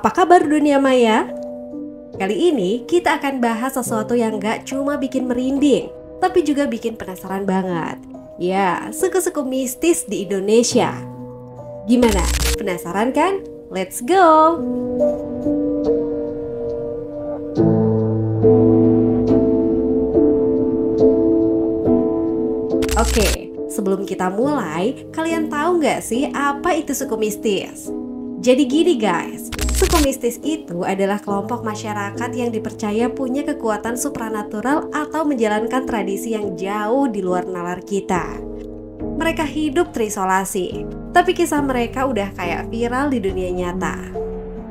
Apa kabar dunia maya? Kali ini kita akan bahas sesuatu yang gak cuma bikin merinding, tapi juga bikin penasaran banget. Ya, suku-suku mistis di Indonesia. Gimana? Penasaran kan? Let's go! Oke, sebelum kita mulai, kalian tahu nggak sih apa itu suku mistis? Jadi gini guys, suku mistis itu adalah kelompok masyarakat yang dipercaya punya kekuatan supranatural atau menjalankan tradisi yang jauh di luar nalar kita. Mereka hidup terisolasi, tapi kisah mereka udah kayak viral di dunia nyata.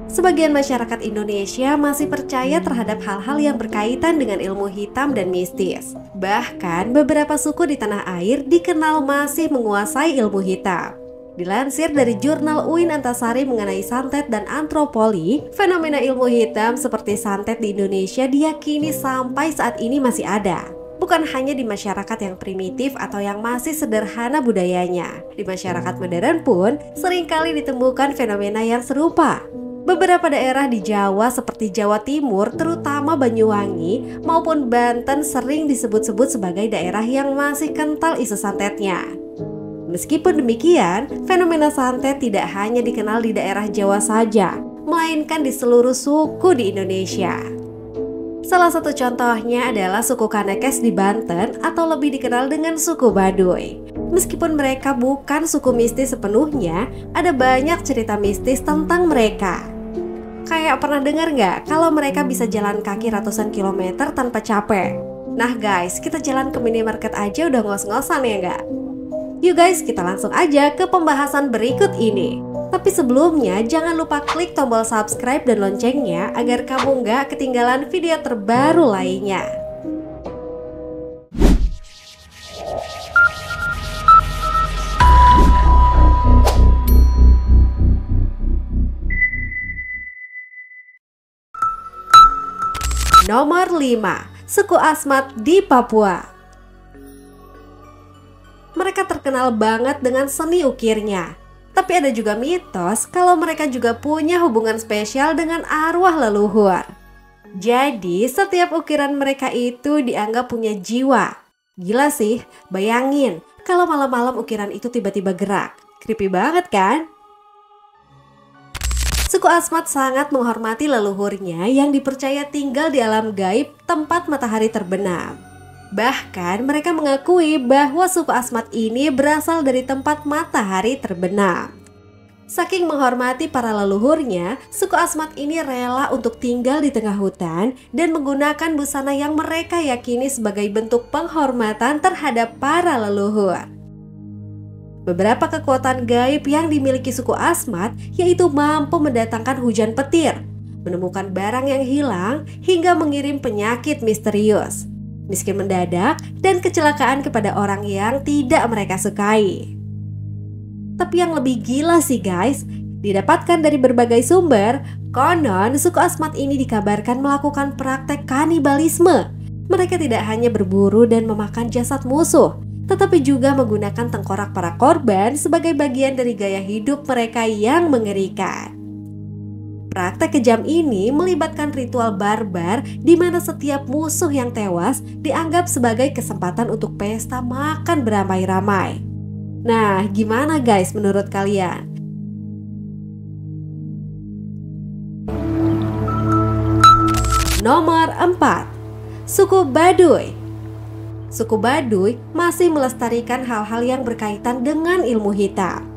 Sebagian masyarakat Indonesia masih percaya terhadap hal-hal yang berkaitan dengan ilmu hitam dan mistis. Bahkan beberapa suku di tanah air dikenal masih menguasai ilmu hitam. Dilansir dari jurnal UIN Antasari mengenai santet dan antropologi, fenomena ilmu hitam seperti santet di Indonesia diyakini sampai saat ini masih ada. Bukan hanya di masyarakat yang primitif atau yang masih sederhana budayanya. Di masyarakat modern pun seringkali ditemukan fenomena yang serupa. Beberapa daerah di Jawa seperti Jawa Timur, terutama Banyuwangi maupun Banten sering disebut-sebut sebagai daerah yang masih kental isu santetnya. Meskipun demikian, fenomena santet tidak hanya dikenal di daerah Jawa saja, melainkan di seluruh suku di Indonesia. Salah satu contohnya adalah suku Kanekes di Banten atau lebih dikenal dengan suku Baduy. Meskipun mereka bukan suku mistis sepenuhnya, ada banyak cerita mistis tentang mereka. Kayak pernah dengar nggak kalau mereka bisa jalan kaki ratusan kilometer tanpa capek? Nah guys, kita jalan ke minimarket aja udah ngos-ngosan ya nggak? Yuk guys, kita langsung aja ke pembahasan berikut ini. Tapi sebelumnya, jangan lupa klik tombol subscribe dan loncengnya agar kamu nggak ketinggalan video terbaru lainnya. Nomor 5. Suku Asmat di Papua. Mereka terkenal banget dengan seni ukirnya. Tapi ada juga mitos kalau mereka juga punya hubungan spesial dengan arwah leluhur. Jadi setiap ukiran mereka itu dianggap punya jiwa. Gila sih, bayangin kalau malam-malam ukiran itu tiba-tiba gerak. Creepy banget kan? Suku Asmat sangat menghormati leluhurnya yang dipercaya tinggal di alam gaib tempat matahari terbenam. Bahkan mereka mengakui bahwa suku Asmat ini berasal dari tempat matahari terbenam. Saking menghormati para leluhurnya, suku Asmat ini rela untuk tinggal di tengah hutan dan menggunakan busana yang mereka yakini sebagai bentuk penghormatan terhadap para leluhur. Beberapa kekuatan gaib yang dimiliki suku Asmat yaitu mampu mendatangkan hujan petir, menemukan barang yang hilang, hingga mengirim penyakit misterius, miskin mendadak, dan kecelakaan kepada orang yang tidak mereka sukai. Tapi yang lebih gila sih guys, didapatkan dari berbagai sumber, konon suku Asmat ini dikabarkan melakukan praktek kanibalisme. Mereka tidak hanya berburu dan memakan jasad musuh, tetapi juga menggunakan tengkorak para korban sebagai bagian dari gaya hidup mereka yang mengerikan. Praktek kejam ini melibatkan ritual barbar di mana setiap musuh yang tewas dianggap sebagai kesempatan untuk pesta makan beramai-ramai. Nah, gimana guys menurut kalian? Nomor 4. Suku Baduy. Suku Baduy masih melestarikan hal-hal yang berkaitan dengan ilmu hitam.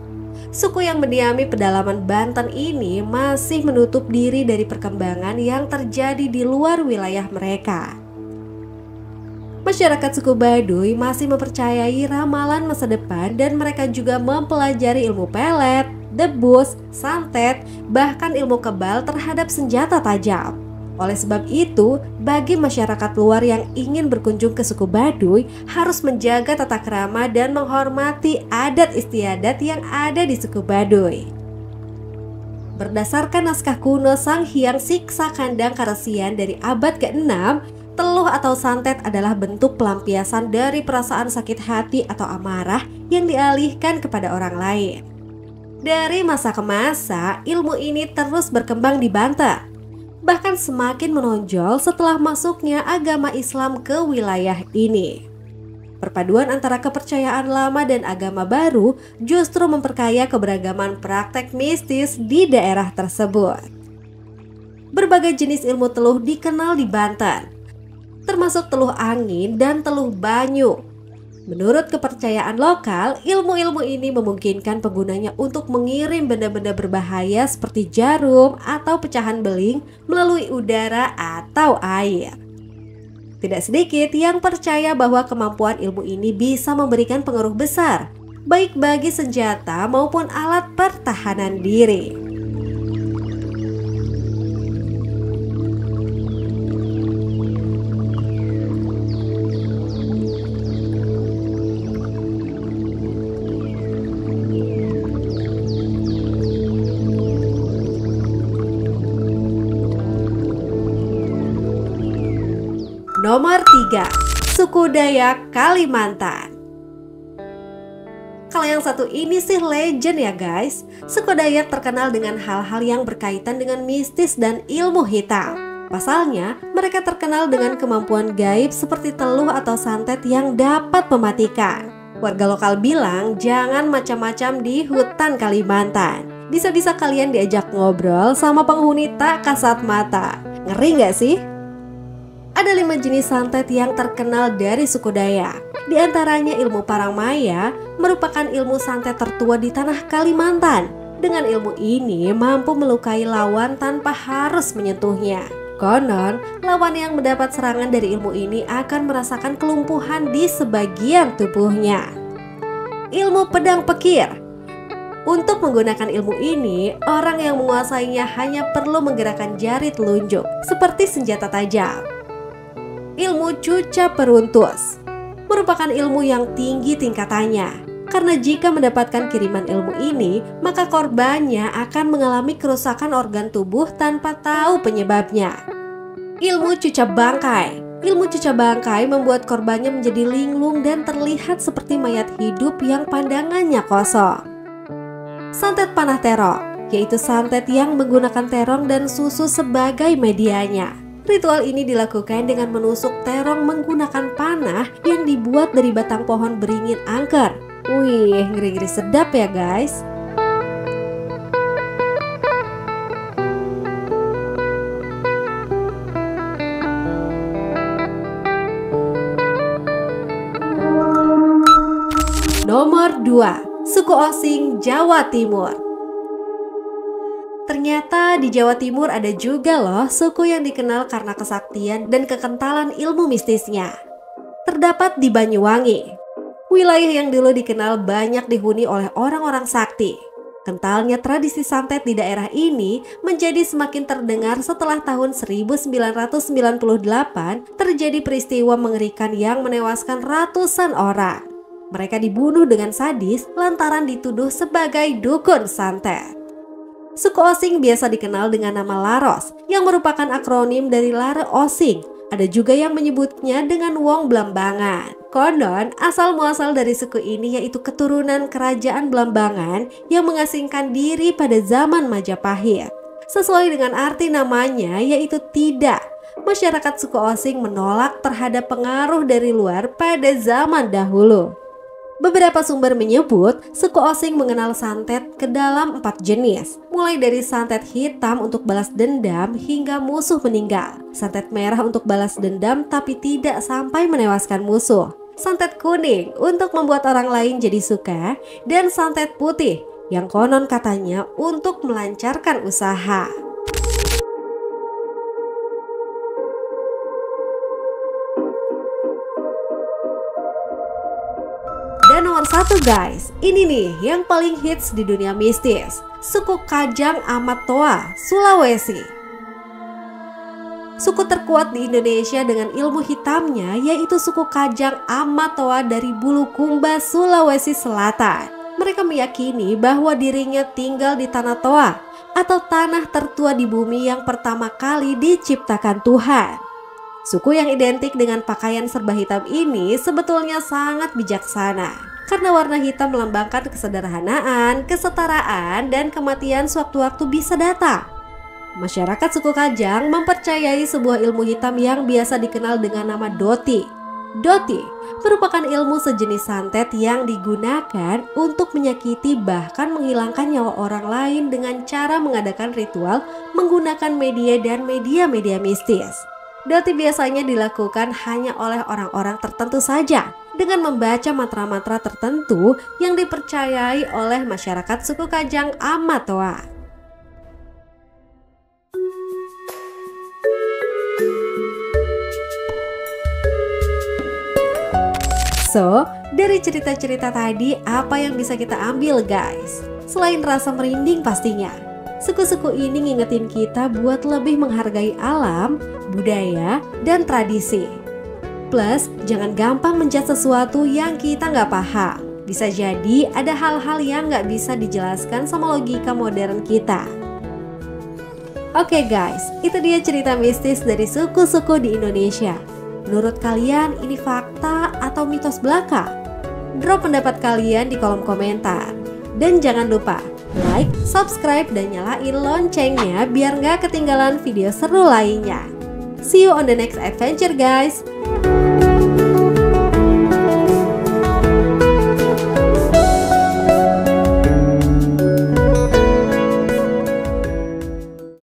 Suku yang mendiami pedalaman Banten ini masih menutup diri dari perkembangan yang terjadi di luar wilayah mereka. Masyarakat suku Baduy masih mempercayai ramalan masa depan dan mereka juga mempelajari ilmu pelet, debus, santet, bahkan ilmu kebal terhadap senjata tajam. Oleh sebab itu, bagi masyarakat luar yang ingin berkunjung ke suku Baduy harus menjaga tata krama dan menghormati adat istiadat yang ada di suku Baduy. Berdasarkan naskah kuno Sang Hyang Siksa Kandang Karesian dari abad ke-6, teluh atau santet adalah bentuk pelampiasan dari perasaan sakit hati atau amarah yang dialihkan kepada orang lain. Dari masa ke masa, ilmu ini terus berkembang di Banten. Bahkan semakin menonjol setelah masuknya agama Islam ke wilayah ini. Perpaduan antara kepercayaan lama dan agama baru justru memperkaya keberagaman praktek mistis di daerah tersebut. Berbagai jenis ilmu teluh dikenal di Banten, termasuk teluh angin dan teluh banyu. Menurut kepercayaan lokal, ilmu-ilmu ini memungkinkan penggunanya untuk mengirim benda-benda berbahaya seperti jarum atau pecahan beling melalui udara atau air. Tidak sedikit yang percaya bahwa kemampuan ilmu ini bisa memberikan pengaruh besar, baik bagi senjata maupun alat pertahanan diri. Nomor 3, suku Dayak Kalimantan. Kalau yang satu ini sih legend ya guys. Suku Dayak terkenal dengan hal-hal yang berkaitan dengan mistis dan ilmu hitam. Pasalnya, mereka terkenal dengan kemampuan gaib seperti teluh atau santet yang dapat mematikan. Warga lokal bilang jangan macam-macam di hutan Kalimantan. Bisa-bisa kalian diajak ngobrol sama penghuni tak kasat mata. Ngeri gak sih? Ada 5 jenis santet yang terkenal dari suku Dayak. Di antaranya ilmu Parangmaya merupakan ilmu santet tertua di tanah Kalimantan. Dengan ilmu ini mampu melukai lawan tanpa harus menyentuhnya. Konon, lawan yang mendapat serangan dari ilmu ini akan merasakan kelumpuhan di sebagian tubuhnya. Ilmu Pedang Pekir. Untuk menggunakan ilmu ini, orang yang menguasainya hanya perlu menggerakkan jari telunjuk seperti senjata tajam. Ilmu Cuca Peruntus merupakan ilmu yang tinggi tingkatannya, karena jika mendapatkan kiriman ilmu ini, maka korbannya akan mengalami kerusakan organ tubuh tanpa tahu penyebabnya. Ilmu Cuca Bangkai. Ilmu Cuca Bangkai membuat korbannya menjadi linglung dan terlihat seperti mayat hidup yang pandangannya kosong. Santet Panah Terong, yaitu santet yang menggunakan terong dan susu sebagai medianya. Ritual ini dilakukan dengan menusuk terong menggunakan panah yang dibuat dari batang pohon beringin angker. Wih, ngeri-ngeri sedap ya guys. Nomor 2, suku Osing Jawa Timur. Ternyata di Jawa Timur ada juga loh suku yang dikenal karena kesaktian dan kekentalan ilmu mistisnya. Terdapat di Banyuwangi, wilayah yang dulu dikenal banyak dihuni oleh orang-orang sakti. Kentalnya tradisi santet di daerah ini menjadi semakin terdengar setelah tahun 1998 terjadi peristiwa mengerikan yang menewaskan ratusan orang. Mereka dibunuh dengan sadis lantaran dituduh sebagai dukun santet. Suku Osing biasa dikenal dengan nama Laros, yang merupakan akronim dari Lare Osing. Ada juga yang menyebutnya dengan Wong Blambangan. Konon, asal-muasal dari suku ini yaitu keturunan kerajaan Blambangan yang mengasingkan diri pada zaman Majapahit. Sesuai dengan arti namanya, yaitu tidak. Masyarakat suku Osing menolak terhadap pengaruh dari luar pada zaman dahulu. Beberapa sumber menyebut suku Osing mengenal santet ke dalam 4 jenis, mulai dari santet hitam untuk balas dendam hingga musuh meninggal, santet merah untuk balas dendam tapi tidak sampai menewaskan musuh, santet kuning untuk membuat orang lain jadi suka, dan santet putih yang konon katanya untuk melancarkan usaha. Dan nomor 1 guys, ini nih yang paling hits di dunia mistis, suku Kajang Amat-Toa, Sulawesi. Suku terkuat di Indonesia dengan ilmu hitamnya yaitu suku Kajang Amat-Toa dari Bulukumba, Sulawesi Selatan. Mereka meyakini bahwa dirinya tinggal di Tanah Toa atau tanah tertua di bumi yang pertama kali diciptakan Tuhan. Suku yang identik dengan pakaian serba hitam ini sebetulnya sangat bijaksana. karena warna hitam melambangkan kesederhanaan, kesetaraan, dan kematian sewaktu-waktu bisa datang. Masyarakat suku Kajang mempercayai sebuah ilmu hitam yang biasa dikenal dengan nama Doti. Doti merupakan ilmu sejenis santet yang digunakan untuk menyakiti bahkan menghilangkan nyawa orang lain dengan cara mengadakan ritual menggunakan media dan media-media mistis. Doti biasanya dilakukan hanya oleh orang-orang tertentu saja dengan membaca mantra-mantra tertentu yang dipercayai oleh masyarakat suku Kajang Amatoa. So, dari cerita-cerita tadi apa yang bisa kita ambil guys? Selain rasa merinding pastinya, suku-suku ini ngingetin kita buat lebih menghargai alam, budaya, dan tradisi. Plus, jangan gampang menjudge sesuatu yang kita nggak paham. Bisa jadi ada hal-hal yang nggak bisa dijelaskan sama logika modern kita. Oke guys, itu dia cerita mistis dari suku-suku di Indonesia. Menurut kalian ini fakta atau mitos belaka? Drop pendapat kalian di kolom komentar. Dan jangan lupa like, subscribe, dan nyalain loncengnya biar nggak ketinggalan video seru lainnya. See you on the next adventure guys.